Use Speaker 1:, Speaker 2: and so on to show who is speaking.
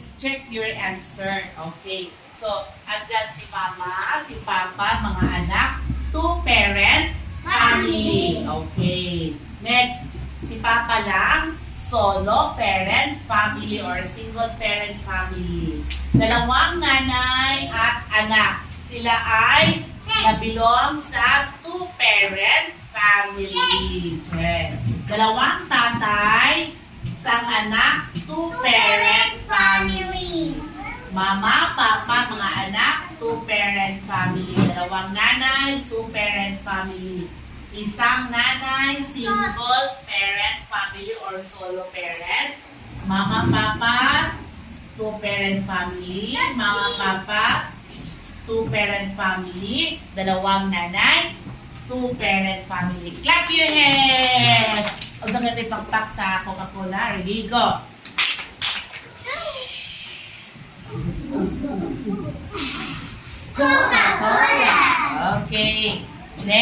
Speaker 1: let's check your answer. Okay. So, andyan si mama, si papa, mga anak, two-parent family. Okay. Next, si papa lang, solo parent family or single parent family. Dalawang nanay at anak. Sila ay nabilong sa two-parent family. Check. Dalawang tatay, isang anak, two-parent family. Mama, papa, mga anak, two-parent family. Dalawang nanay, two-parent family. Isang nanay, single parent family or solo parent. Mama, papa, two-parent family. Mama, papa, two-parent family. Dalawang nanay, two-parent family. Clap your hands! Huwag na natin pagpak sa Coca-Cola. Ready, go! Coca-Cola! Okay. Next.